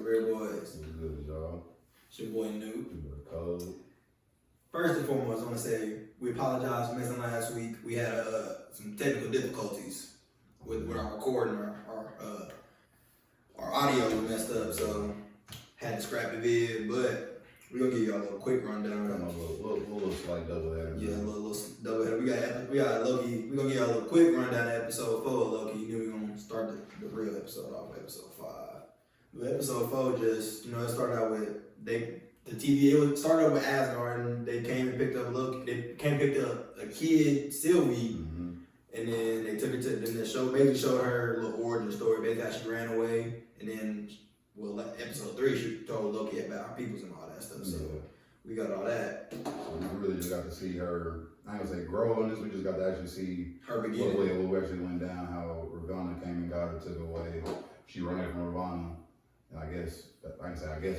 great boys? What's good, y'all? It's your boy Newt. Code. First and foremost, I want to say we apologize for missing last week. We had some technical difficulties with our recording. Our audio was messed up, so had to scrap the vid. But we're gonna give y'all a little quick rundown. A little slight double header. Yeah, a little double header. We got Loki. We're gonna give y'all a little quick rundown of episode 4 of Loki. You knew we were gonna start the real episode off with episode 5. With episode 4, just it started out with the TVA. It started out with Asgard, and they came and picked up Loki. They came and picked up a kid, Sylvie, and then they took her to. Then the show basically showed her little origin story. Basically, how she ran away, and then episode 3, she told Loki about her peoples and all that stuff. So we got all that. So we really just got to see her. I ain't gonna say grow on this. We just got to actually see her beginning. What actually went down. How Ravonna came and got her, took her away. She ran away from Ravonna. And I guess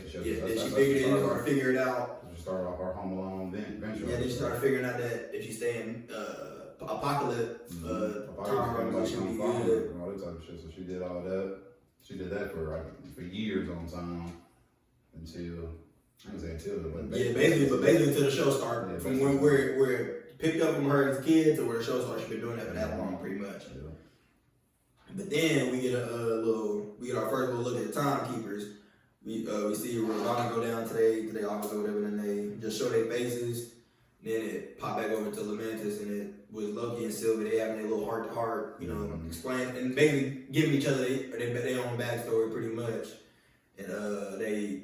she showed then she figured it out. She started off our Home Alone venture. Yeah, then she started figuring out that if you stay in apocalypse time, she'll be good. And all that type of shit. So she did all that. She did that for years on time until basically until the show started. Yeah, from where it picked up from her as a kid to where the show started. She's been doing that for that long, pretty much. Yeah. But then we get our first little look at the timekeepers. We see Ravonna go down today office or whatever, and they just show their faces. Then it pop back over to Lamentus, and it was Loki and Sylvie. They having their little heart to heart, explain and basically giving each other their own backstory pretty much. And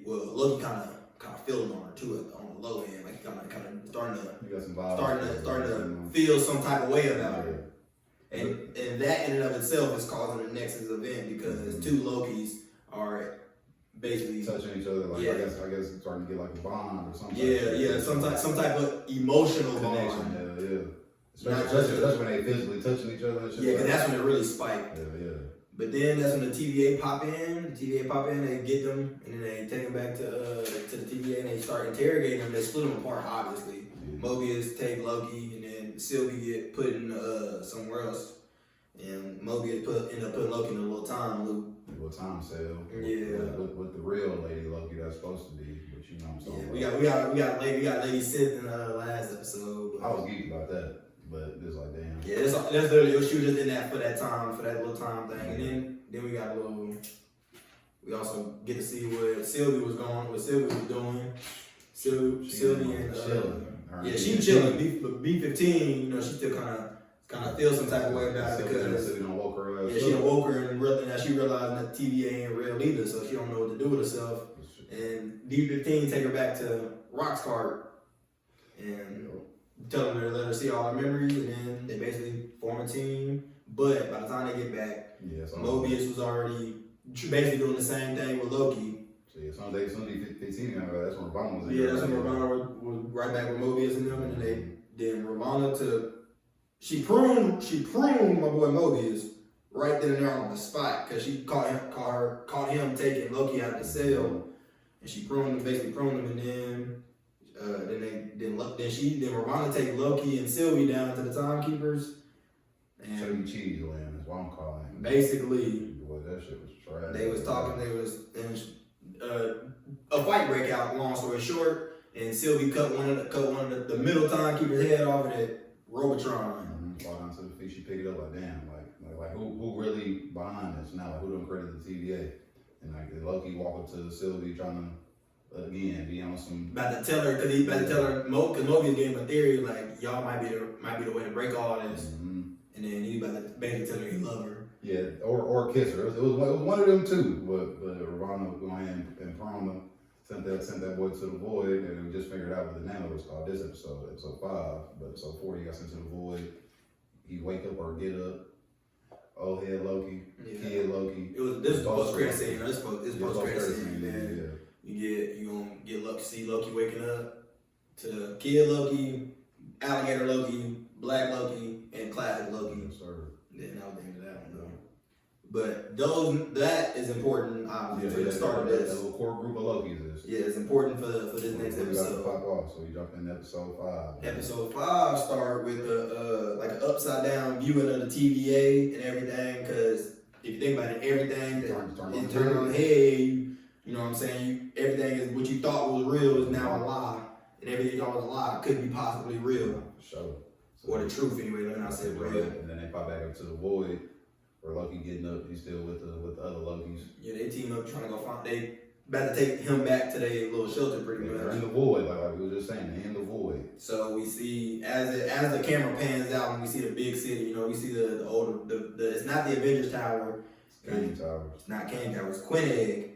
Loki kind of feeling on her too on the low end, like kind of starting to feel some type of way about her. And that in and of itself is causing a Nexus event because two Lokis are basically touching each other. I guess it's starting to get like a bond or something. Some type of emotional connection. Bond. Especially when they physically touching each other. And shit because that's when it really spiked. Yeah. But then that's when the TVA pop in. They get them, and then they take them back to the TVA, and they start interrogating them. They split them apart, obviously. Yeah. Mobius take Loki, and then Sylvie get put in somewhere else, and Mobius end up putting Loki in a little time loop. A little time cell. Yeah. With the real Lady Loki that's supposed to be, but you know what I'm saying. Yeah, we got Lady Sith in the last episode. I was geeked about that. But it's like, damn. Yeah, that's literally what she was just in that for that little time thing. And then we got we also get to see what Sylvie was doing. Sylvie and she chilling. B-15, she still kind of feels some type of way about it because she done woke her and she realized that TVA ain't real either, so she don't know what to do with herself. And B-15 take her back to Roxcart and tell them to let her see all her memories, and then they basically form a team. But by the time they get back, Mobius was already basically doing the same thing with Loki. So yeah, some day 15, that's when Ravonna was in. Yeah, that's when Ravonna was right back with Mobius and them, and then Ravonna she pruned my boy Mobius right then and there on the spot because she caught him taking Loki out of the cell, and she basically pruned him, and then. Then Ravonna take Loki and Sylvie down to the timekeepers. And Chuck E. Cheese land is what I'm calling it. Basically, boy, that shit was trash. They was a fight break out. Long story short, and Sylvie cut one of the middle timekeeper's head off of that Robotron. Fall down to the feet. She picked it up like damn, like who really behind this now? Like who don't credit the TVA? And like Loki walking to Sylvie trying to. Again, be on some. About to tell her because Mobius gave him a theory like y'all might be the way to break all this, and then he about to basically tell her he love her. Yeah, or kiss her. It was one of them two, but Ravonna was going ahead and Prana sent that boy to the void, and we just figured out what the name was called this episode 5. But episode 4 he got sent to the void. He wake up or get up. Old head Loki, kid Loki. This post credit scene. This post credit scene, man. Yeah. You gonna get Loki, see Loki waking up to Kid Loki, Alligator Loki, Black Loki, and Classic Loki. Yes, sir. Then I'll get into that one though. But that is important obviously for the start of this. That little core group of Lokis is. Yeah, it's important for this next episode. We got to pop off, so we jump in episode 5. Man. Episode 5 start with an upside down viewing of the TVA and everything, because if you think about it, everything that turned on the head. You know what I'm saying? Everything is what you thought was real is now a lie, and everything you thought was a lie could be possibly real. For sure. So, or the truth anyway. Let me not say real. And then they pop back up to the void, where Loki getting up. He's still with the other Lokis. Yeah, they team up trying to go find. They about to take him back to their little shelter, pretty much. They're in the void, like we were just saying. They're in the void. So we see as the camera pans out and we see the big city. You know, we see the older it's not the Avengers Tower. Kang Tower. It's not Kang Tower. It's Quineg.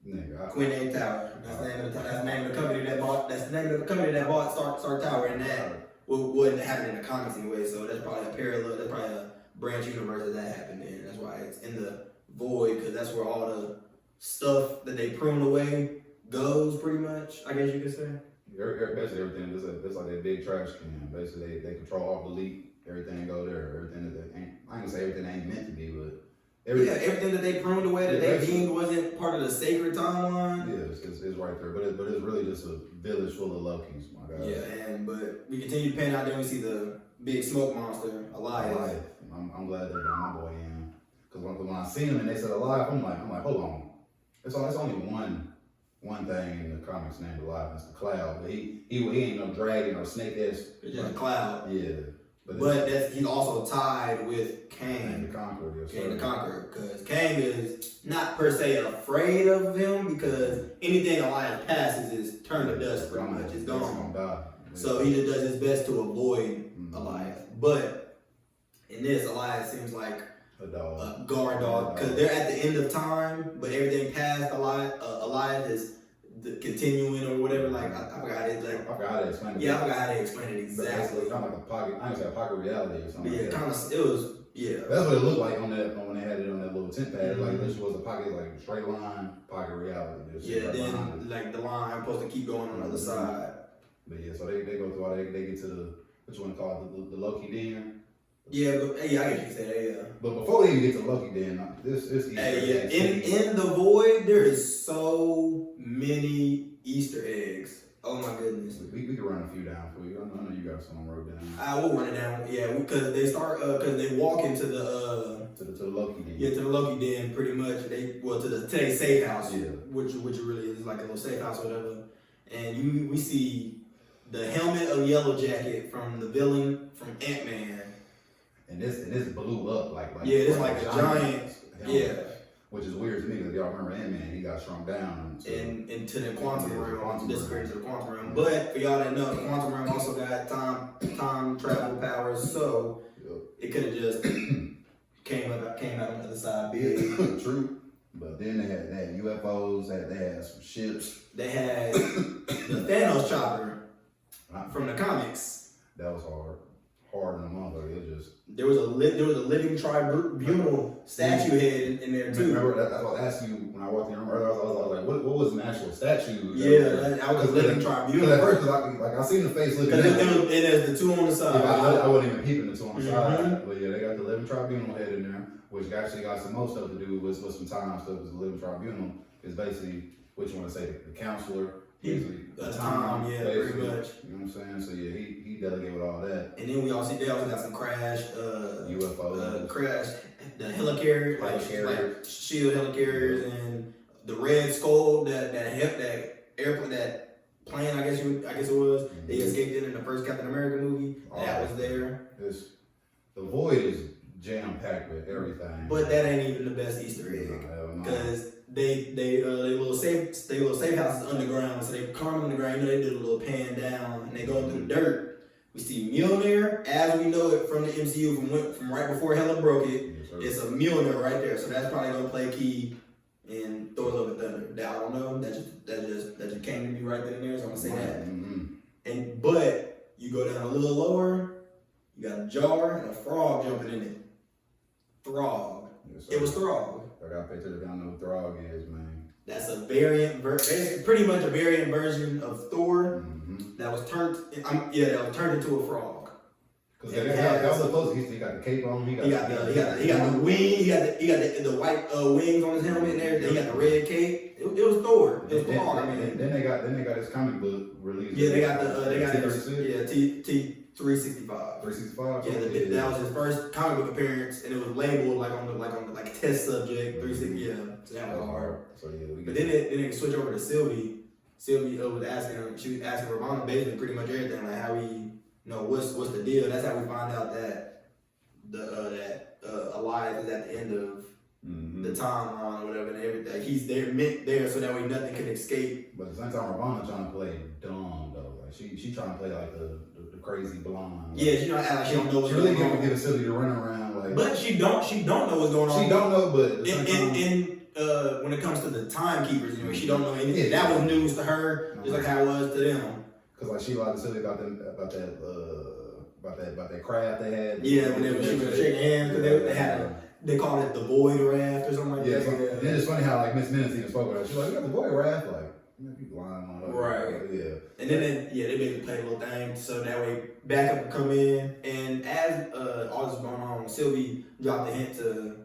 Nigga, Quineg Tower. That's the name of the company that bought. That's the name of the company that bought Stark Tower, and that wouldn't happen in the comics anyway. So that's probably a parallel. That's probably a branch universe that happened in. That's why it's in the void, because that's where all the stuff that they prune away goes, pretty much. I guess you could say. Basically everything. It's like that big trash can. Basically, they control all the leak. Everything go there. Everything that they ain't. I ain't gonna say everything ain't meant to be, but. Everything that they pruned away that they deemed wasn't part of the sacred timeline. Yeah, it's right there, but it's really just a village full of Lokis, my God. Yeah, but we continue to pan out there. We see the big smoke monster, alive. I'm glad they got my boy in, because when I seen him and they said alive, I'm like, hold on, it's only one thing in the comics named alive. It's the Cloud. But he ain't no dragon or snake. It's just a cloud. Yeah. But he's also tied with Kang. The Conqueror. Kang the Conqueror. Because Kang is not per se afraid of him, because anything Elias passes is turned to dust pretty much. It's gone. So he just does his best to avoid Elias. But in this, Elias seems like a guard dog, because they're at the end of time, but everything past Elias is the continuing or whatever. Like I forgot it. Like I forgot how to explain it. Yeah, I forgot how to explain it exactly. It's kind of like a pocket. I ain't say a pocket reality or something. Yeah, like kind of. It was. Yeah. That's what it looked like when they had it on that little tent pad. Like this was a pocket, like a straight line pocket reality. Yeah. Then like the line supposed to keep going on the other side. But yeah, so they go through all. They get to the what you want to call it, the Loki Den. Yeah, but I get you say yeah. But before they even get to Loki Den, this Easter egg. In the void, there is so many Easter eggs. Oh my goodness. We could run a few down for you. I know you got some wrote down. I will run it down. Yeah, because they start because they walk into the to the Loki Den. Yeah, to the Loki Den pretty much. To today's safe house. Yeah. Which really is like a little safe house or whatever. And we see the helmet of Yellow Jacket from the villain from Ant-Man. And this blew up like yeah, it's like a giant helmet. Yeah. Which is weird to me because y'all remember Ant-Man, he got shrunk down into the quantum realm, disappeared into the quantum realm. But for y'all that know, the quantum realm also got time travel powers, so it could have just came out on the other side big. True. But then they had UFOs, they had some ships. They had the Thanos chopper from the comics. That was hard in the mother. It was just there was a living tribunal statue head in there too. Remember that's what I asked you when I walked in earlier. I was like, what was an actual statue? Yeah, I was a living tribunal. At first, I seen the face looking. And there's the two on the side. I wasn't even peeping the two on the side. But yeah, they got the living tribunal head in there, which actually got some most stuff to do with some time stuff. Is the living tribunal is basically what you want to say the counselor. The time, yeah, pretty much. You know what I'm saying? So yeah, he delegated with all that. And then they also got some crash UFO crash, the helicarrier, like shield helicarriers, and the Red Skull that airplane, that plane, I guess it was. Mm-hmm. They escaped in the first Captain America movie. That was there. The void is jam packed with everything. But that ain't even the best Easter egg, because they little safe houses underground, so they come underground. You know, they did a little pan down and they go through the dirt. We see Mjolnir as we know it from the MCU from right before Hela broke it. Yes, it's a Mjolnir right there, so that's probably gonna play key in Thor: Love and Thunder. Now I don't know. That just came to me right then and there, so I'm gonna say that. Mm-hmm. But you go down a little lower, you got a jar and a frog jumping in it. Throg. Yes, it was Throg. I got a picture of y'all know who Throg is, man. That's a variant, pretty much a variant version of Thor that was turned into a frog. Because that was the closest. He got the cape on. He got the wing. He got the white wings on his helmet and everything. He got the red cape. It was Thor. It was Thor. Then they got his comic book released. Yeah, 365. 365. Yeah, that was his first comic book appearance, and it was labeled like on the test subject 360. Yeah, so that was hard. So yeah, But then they switch over to Sylvie. Sylvie was asking him. She was asking Ravonna basically pretty much everything, like how he, what's the deal. That's how we find out that Elias is at the end of the timeline or whatever, and everything. He's there, meant there, so that way nothing can escape. But at the same time, Ravonna trying to play dumb though. Like she trying to play like the crazy blonde. Like, Yeah, she don't act like she don't know what's she really going on. giving Sylvie to run around like. But she don't know what's going on. She don't know, but at the same time, when it comes to the timekeepers, she don't know anything. That was news to her, just like how it was to them. Cause like she lied to Sylvie about that craft they had. Yeah, when she was shaking hands, because they called it the Void Raft or something like that. And then it's funny how like Miss Minutes even spoke about it. She was like, "You got the Void Raft?" Like, people lying on her. Right. Yeah. And then they basically played a little thing so that way backup would come in, and as all this was going on, Sylvie dropped the hint to.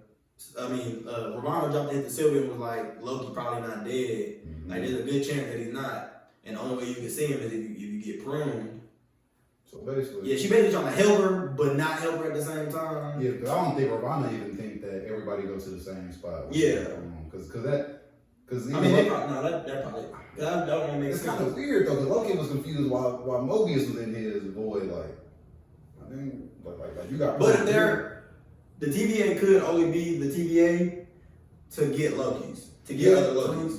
Ravonna dropped the hint to Sylvie and was like, Loki probably not dead. Mm-hmm. Like, there's a good chance that he's not. And the only way you can see him is if you get pruned. So basically. Yeah, she basically trying to help her, but not help her at the same time. Yeah, because I don't think Ravonna even think that everybody goes to the same spot. Yeah. Because they probably, no, that probably, that don't make it's sense. kind of weird though, because Loki was confused why Mobius was in his void. Like, I mean, like you got. But if the TVA could only be the TVA to get Loki's, to get other Loki's.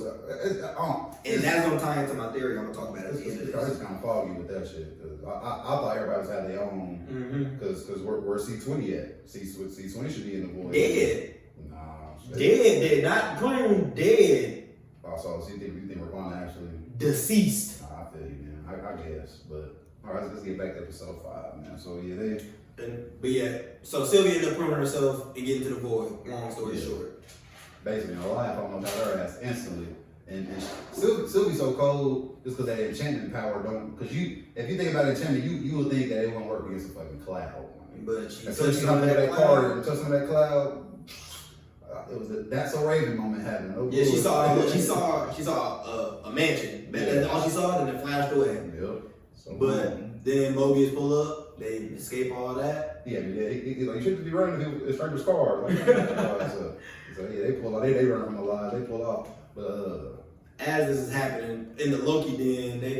And that's gonna tie into my theory I'm gonna talk about at the end of this. It's kind of foggy with that shit. Cause I thought everybody was had their own. Because where C20 at? C20 should be in the void. Dead. Nah. Dead. Not pruned. Dead. Also, so you think Ravonna actually deceased? Nah, I feel you, man. I guess, but all right, let's get back to episode 5, man. So yeah, so Sylvia ended up pruning herself and getting to the void. Long story short. Basically, Elias almost got her ass instantly. And Sylvie's so cold just because that enchantment power don't. Because if you think about enchantment, you would think that it won't work against a fucking cloud. But she touched some of that card and touched some of that cloud. It was That's a Raven moment happening. No yeah, she saw a mansion. That's all she saw, and it flashed away. Yep. So, but then Mobius pull up, they escape all that. Yeah, he shouldn't be running if it's Stranger's car. Like, so yeah, they pull out. They run from the line. They pull off. But as this is happening in the Loki den, they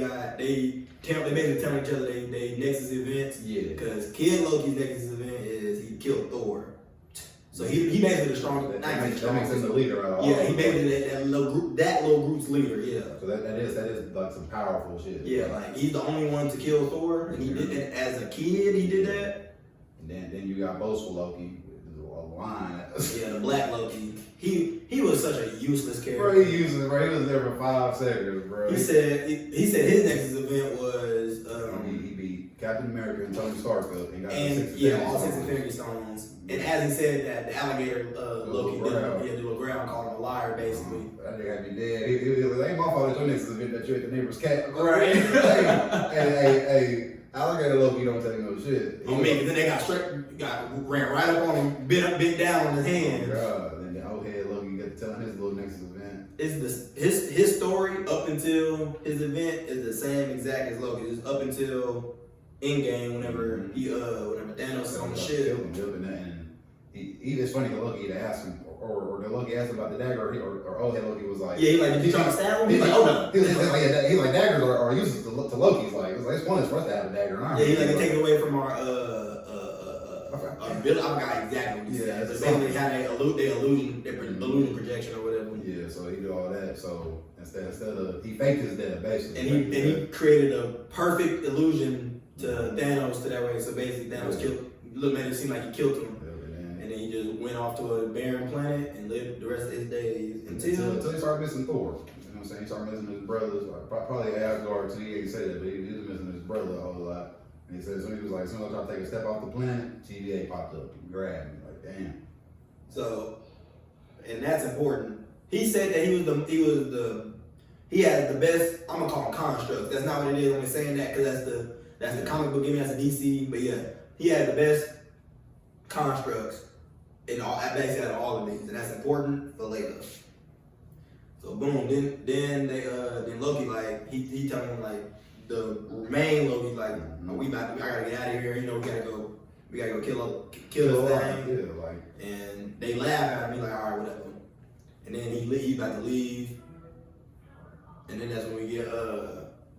basically telling each other they Nexus events. Yeah. Because Kid Loki's Nexus event is he killed Thor. So he basically the strongest. That makes him the leader out of all. Yeah, he basically that little group's leader. Yeah. So that is like some powerful shit. Yeah, like he's the only one to kill Thor, and he did that as a kid. He did that. And then you got boastful Loki with the line. Yeah, the Black Loki. He was such a useless character. Bro, he was there for 5 seconds, bro. He said his Nexus event was he beat Captain America and Tony Stark up and got all 6 Infinity Stones. And as he said that the alligator Loki did do a ground, called him a liar, basically. That nigga had to be dead. He was like, ain't my fault that your Nexus event that you ate the neighbor's cat. Right. hey, alligator Loki don't take no shit. I mean, then they ran right up on him, bit down on his hand. Oh God. And then old head Loki got to tell him his little Nexus event. His story up until his event is the same exact as Loki. It's up until Endgame, whenever Thanos is on the ship. It's funny that Loki had asked him, or the Loki asked him about the dagger, or old head Loki was like, yeah, he's like, did you try to stab him? He's like, oh no. He's like daggers are useless to Loki. He's like, it's pointless for us to have a dagger. Yeah, he's like, take it away from our ability. I forgot exactly what he said. It's basically how they illusion projection or whatever. Yeah, so he do all that. So instead of he faked his death basically. And he created a perfect illusion to Thanos to that way. So basically Thanos made it seem like he killed him. And then he just went off to a barren planet and lived the rest of his days until he started missing Thor. You know what I'm saying? He started missing his brothers. Probably Asgard too. He ain't say that, but he was missing his brother a whole lot. And he said, as soon as I tried to take a step off the planet, TVA popped up and grabbed me. Like, damn. So, and that's important. He said that he had the best. I'm gonna call them constructs. That's not what it is when we're saying that, because that's the comic book giving us a DC. But yeah, he had the best constructs in basically out of all of these, and that's important for later. So boom, then Loki, like he telling him like, the main Loki's like, oh, I gotta get out of here. You know, we gotta go kill this thing. Yeah, like. And they laugh at him. He's like, all right, whatever. And then he's about to leave. And then that's when we get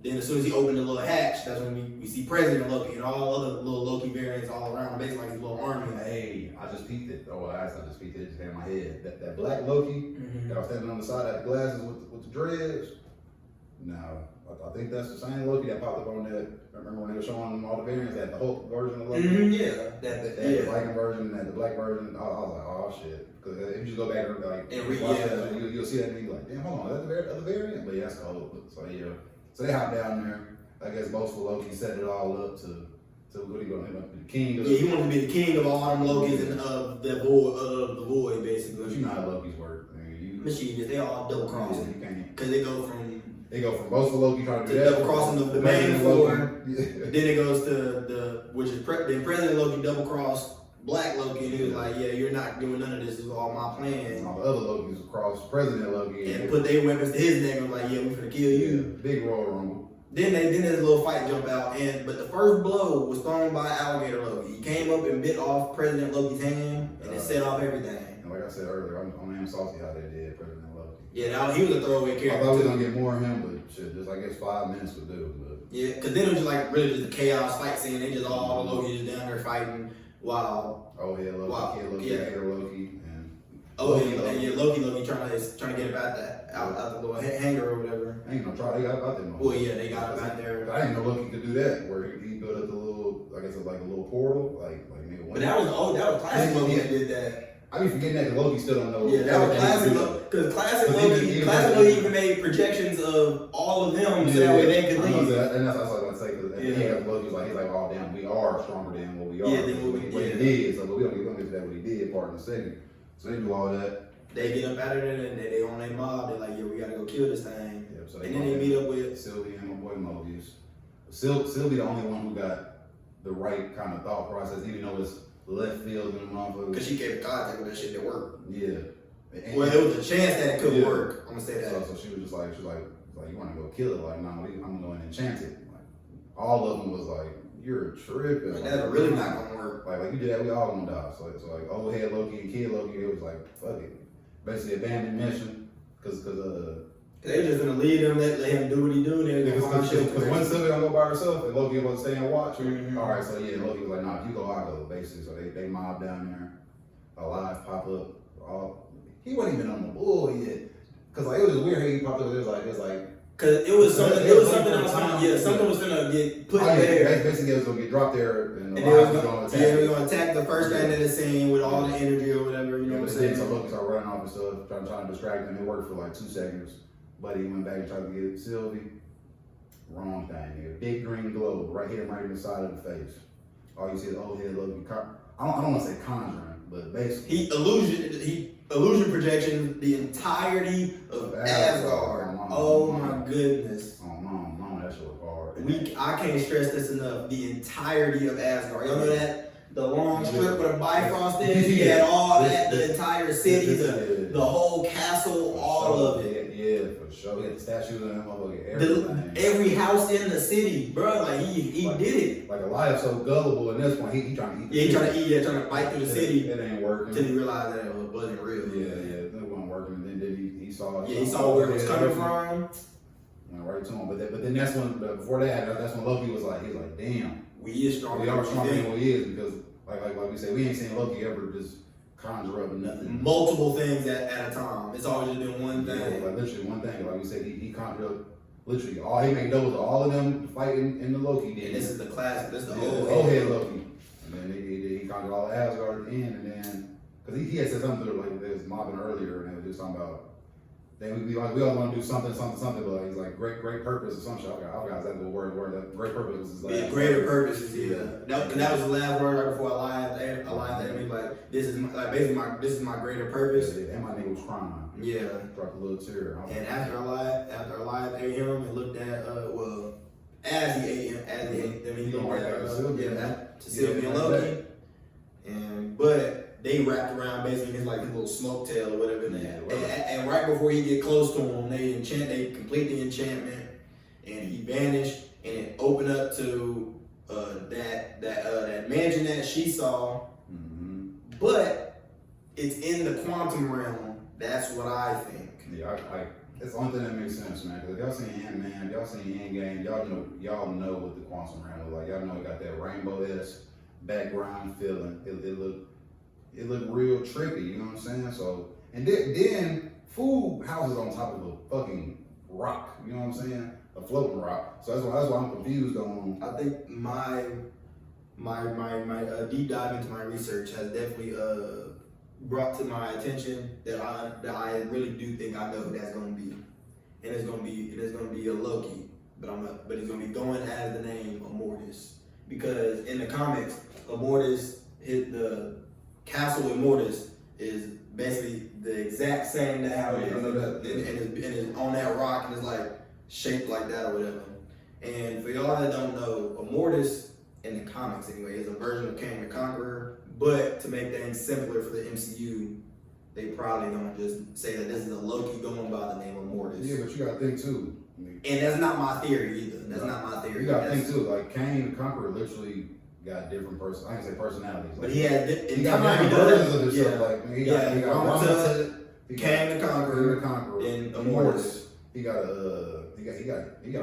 then as soon as he opened the little hatch, that's when we see President Loki and all other little Loki variants all around, basically like his little army. Hey, I just peeked it. Oh, I just peeked it. It just came in my head. That black Loki that was standing on the side of the glasses with the dreads. No, I think that's the same Loki that popped up on that. Remember when they were showing them all the variants? That the Hulk version of Loki. The black version and the black version. I was like, oh shit. Because if you just go back and like watch that, you'll see that and you're like, damn, hold on, is that the other variant? But yeah, that's cold. So yeah. So they hop down there. I guess boastful Loki set it all up to what are you going to be the king of he wanted to be the king of all them Lokis and of the void, basically. But you know how Loki's work. I mean, Mischievous, they all double crossing. Because they go from boastful Loki trying to do double crossing the main floor. Then it goes to then President Loki double crossed Black Loki, and he was like, yeah, you're not doing none of this. This is all my plan. And all the other Lokis across President Loki. And put their weapons to his neck and was like, yeah, we finna kill you. Big Royal Rumble. Then there's a little fight jump out, but the first blow was thrown by Alligator Loki. He came up and bit off President Loki's hand, and it set off everything. And like I said earlier, I'm salty how they did President Loki. Yeah, he was a throwaway character. I thought we was gonna get more of him, but shit, just I guess 5 minutes would do. But yeah, because then it was just like really just a chaos fight scene. They just all Loki just down there fighting while Loki, Kid Loki, Gator Loki, and Loki trying to get him out the little hangar or whatever. Ain't no try. They got about them. Well, yeah, they got him out there. I didn't know Loki could do that, where he built up the little, I guess it's like a little portal, like nigga. But that was classic Loki that did that. I be forgetting that Loki still don't know. Yeah, that was classic Loki. Because classic Loki even made projections of all of them so that way they could leave. And that's what I was going to say, because at the end of Loki, he's like, oh damn, we are stronger than what we are. Yeah, what he did. So we don't get to that what he did part in a second. So they do all that. They get up out of there and they on their mob. They're like, yeah, we gotta go kill this thing. Yep, so and then they meet up with Sylvie and my boy Mobius. Sylvie the only one who got the right kind of thought process, even though it's left field and motherfucker. Because she gave contact with that shit that worked. Yeah. Well, there was a chance that it could work. I'm gonna say that. So she was just like, you want to go kill it? Like, no, I'm gonna go and enchant it. Like, all of them was like, you're tripping. Like, that's really not gonna work. Like you did that, we all gonna die. So like old head Loki and kid Loki, it was like, fuck it. Basically abandoned mission, because they just gonna leave him, let him do what he do. Because when Sylvie gonna go by herself and Loki was stay and watch. All right, so yeah, Loki was like, nah, if you go, I go, basically. So they mob down there, alive pop up. He wasn't even on the bull yet, because like it was just weird how he popped up. It was like. Cause it was something something was gonna get put there. Basically, it was gonna get dropped there, and they was gonna attack the first thing in the scene with all the energy or whatever. You know what I'm saying? So Loki started running off and stuff, trying to distract him. It worked for like 2 seconds. Buddy went back and tried to get Sylvie. Wrong thing, nigga. Big green globe right here, right in the side of the face. All you see is old head Loki. I don't want to say conjuring, but basically he illusion projection the entirety of Asgard. Oh my goodness. Oh no, that shit was hard. I can't stress this enough. The entirety of Asgard. Y'all know that? The long strip where the Bifrost is. He had all that, the entire city, the whole castle, all of it. Yeah, for sure. He had the statues and everything. Every house in the city, bro. Like he did it. Like Elias so gullible in this one. He trying to eat. He trying to bite through the city. It ain't working. Till he realized that it wasn't real. Yeah, it wasn't working. And then he saw. Yeah, he saw where it was coming from. Went right to him. But then that's when before that's when Loki was like, damn, we is stronger. We are stronger than we is, because like we say, we ain't seen Loki ever just conjure up nothing. Multiple things at a time. It's always just been one thing. Yeah, like literally one thing. Like we said, he conjured up literally all. He made those all of them fighting in the Loki did. And this is the classic. This is the old head Loki. And then he conjured all of Asgard at the end, and then because he had said something to like they was mobbing earlier, and they were just talking about. Then we all want to do something, but like, he's like great purpose or some shit. I forgot exactly the word. That great purpose was his last. Yeah, greater purpose is that was the last word right before I lied. He was like, this is my greater purpose. Yeah, and my nigga was crying. Yeah, dropped a little tear. And after I ate him and looked at as he ate him, he looked at to Sylvie and Loki, but. They wrapped around basically his like his little smoke tail or whatever. And right before he get close to him, they complete the enchantment, and he vanished, and it opened up to that mansion that she saw, but it's in the quantum realm. That's what I think. Yeah, it's the only thing that makes sense, man. Because if y'all seen Ant-Man, if y'all seen Endgame, y'all know what the quantum realm look like. Y'all know it got that rainbow-esque background feeling. It looked real trippy, you know what I'm saying? So, and then food houses on top of a fucking rock, you know what I'm saying? A floating rock. So that's why I'm confused on. I think my deep dive into my research has definitely brought to my attention that I really do think I know who that's gonna be, and it's gonna be a Loki, but he's gonna be going as the name Immortus, because in the comics, the castle Immortus is basically the exact same to how it is, and it's on that rock, and it's like shaped like that or whatever. And for y'all that don't know, Immortus in the comics anyway is a version of Kang the Conqueror. But to make things simpler for the MCU, they probably gonna just say that this is a Loki going by the name of Immortus. Yeah, but you gotta think too. And that's not my theory either. That's not my theory. You gotta think too. Like Kang the Conqueror literally got different I can say personalities. But he had he got different versions of himself. Yeah. Like he got Rama, Kang the Conqueror, and Immortus. He got a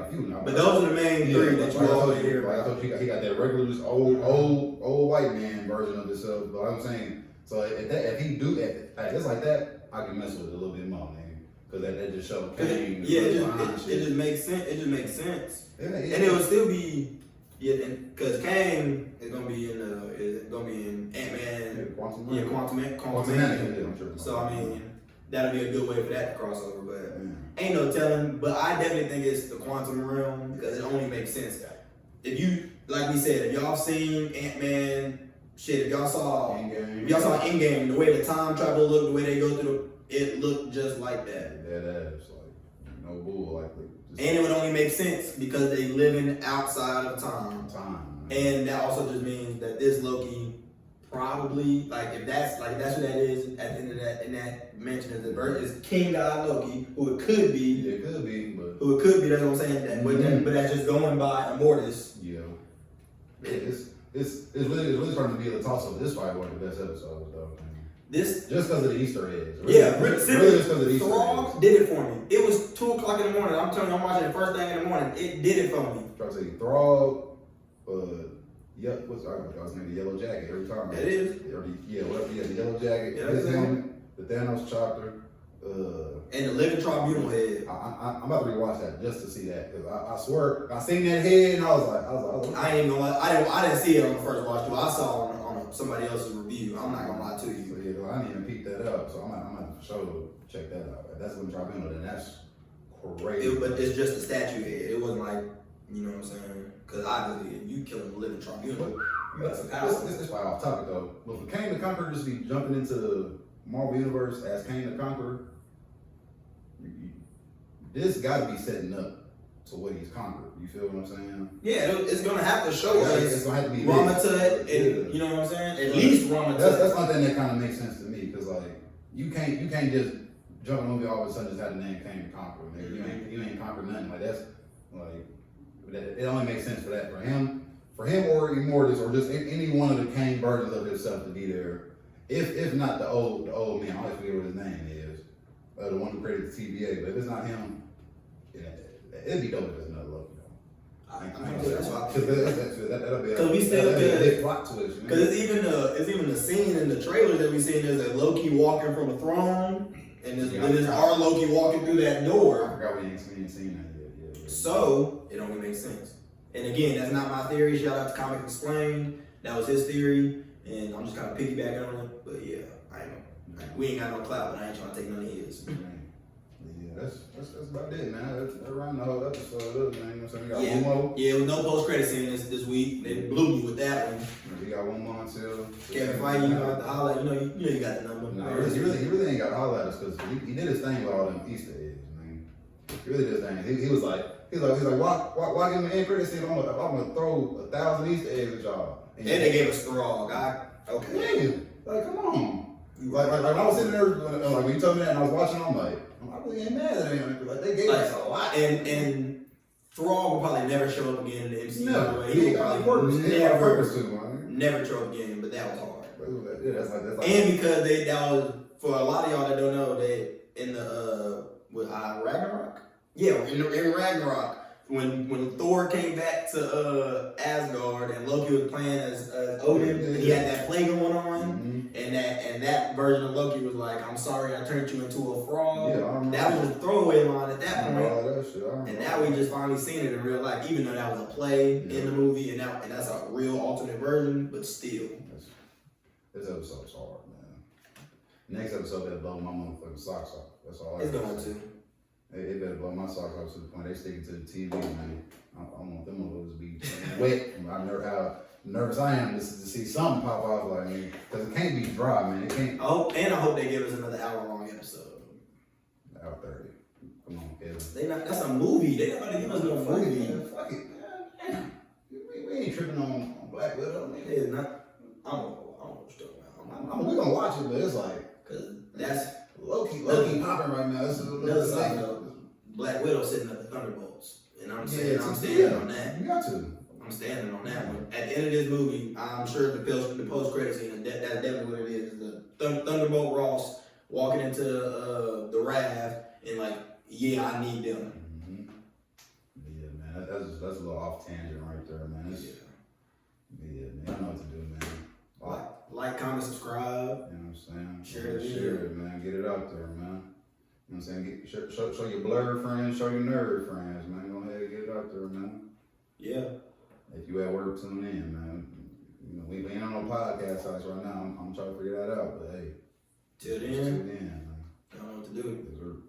few now. But those are the main three that you always hear about. I thought he got that regular, just old white man version of himself. But I'm saying, so if he do that, just like that, I can mess with it a little bit more, man. Because that just shows Kang. Yeah, it just makes sense. It just makes sense. And it would still be, because Kang is gonna be in Ant-Man. Quantum. So I mean, that'll be a good way for that to cross over, but ain't no telling. But I definitely think it's the quantum realm because it only makes sense. If you, like we said, if y'all seen Ant-Man, shit, if y'all saw Endgame, the way the time travel looked, the way they go through, it looked just like that. That ass, like no bull, like. And it would only make sense because they living outside of time. And that also just means that this Loki probably, like if that's what that is at the end of that, in that mention is King God Loki, who it could be. It could be, but who it could be, that's what I'm saying. But that's just going by Immortus. Yeah. It's really starting to be a toss up. This probably one of the best episodes though. This just because of the Easter eggs. Really just because of the Easter eggs. Did it for me. It was 2:00 in the morning. I'm telling you, I'm watching it first thing in the morning. It did it for me. I'm trying to say Throg, what's his name? The Yellow Jacket every time. It is. The Yellow Jacket. Yeah, his helmet, the Thanos chopper. And the Living Tribunal head. I'm about to rewatch that just to see that because I swear I seen that head and I was like, I ain't even gonna lie. I didn't see it on the first watch through. I saw it on somebody else's review. I'm not gonna lie to you. So yeah, I didn't even peep that up. So I'm gonna for sure check that out. If that's Living Tribunal, then that's crazy. But it's just a statue head. It wasn't like, you know what I'm saying? Because obviously, if you kill the Living Tribunal, you got some power. This is probably off topic though. But for Kang the Conqueror just be jumping into the Marvel Universe as Kang the Conqueror, this got to be setting up to what he's conquered. You feel what I'm saying? Yeah, it's gonna have to show us. It's gonna have to be Ramatut, and you know what I'm saying? At least Ramatut. That's one thing that kind of makes sense to me because like you can't just jump in a movie all of a sudden just have the name Kang the Conqueror. Nigga. You ain't conquered nothing. Like that's like it only makes sense for that for him or Immortus or just any one of the Kang versions of himself to be there. If not the old man, I always forget what his name is, the one who created the TVA. But if it's not him, it'd be dope if it's another Loki though. That's why. That'll be a big plot twist. Because it's even the scene in the trailers that we seen. There's a Loki walking from a throne, and there's our Loki walking through that door. I forgot we ain't seen that yet. So it only makes sense. And again, that's not my theory. Shout out to Comic Explained. That was his theory, and I'm just kind of piggybacking on it. But yeah, we ain't got no clout, but I ain't trying to take none of his. Yeah, that's about it, man. That's around the whole episode, man. You know what I'm saying? We got one more. Yeah, with no post-credit scene this week. They blew me with that one. We got one more until Kevin Feige, you got the highlight. You know you got the number. No, he really ain't got to holler at us because he did his thing with all them Easter eggs, man. He really did his thing. He was like, why give me an end credit scene? I'm gonna throw 1,000 Easter eggs at y'all. And they gave us Throg. Okay. Yeah, like come on. Like I was sitting there, like when you told me that, and I was watching, I really ain't mad at him. Like they gave us a lot. And Frog will probably never show up again in the MCU. No, He will probably never. never show up again. But that was hard. Yeah, that's like. And because that was for a lot of y'all that don't know, they in the with Ragnarok. Yeah, in Ragnarok, when Thor came back to Asgard and Loki was playing as Odin, and he had that play going on, and that version of Loki was like, "I'm sorry, I turned you into a frog." Yeah, that was a throwaway line at that point. That shit, and now we just finally seen it in real life, even though that was a play in the movie, and that's a real alternate version, but still. This episode's hard, man. Next episode better blow my motherfucking socks off. That's all I It's got going to say. to. It better blow my socks off to the point they sticking to the TV, man. I want them motherfuckers to be wet. I know how nervous I am to see something pop off like me. Because it can't be dry, man. It can't. I hope they give us another hour-long episode. Hour 30. Come on, Kevin. That's a movie. They not about to give us no movie. Fuck it, man. We ain't tripping on Black Widow, nigga. It's not. I don't know what you're talking about. We gonna watch it, but it's like, Cause that's Loki popping right now. That's another side note. Black Widow sitting at the Thunderbolts, and I'm saying I'm standing on that. You got to. I'm standing on that one. At the end of this movie, I'm sure the post credit scene. That's definitely what it is. The Thunderbolt Ross walking into the raft and like, yeah, I need them. Yeah, man. That's a little off tangent right there, man. Yeah, man. I know what to do, man. Like, comment, subscribe. You know what I'm saying? Share it, man. Get it out there, man. You know what I'm saying? Show your blurred friends, show your nerd friends, man. Go ahead and get it out there, man. Yeah. If you at work, tune in, man. You know, we ain't on no podcast sites right now. I'm trying to figure that out, but hey. Till then, tune in, man. I don't know what to do.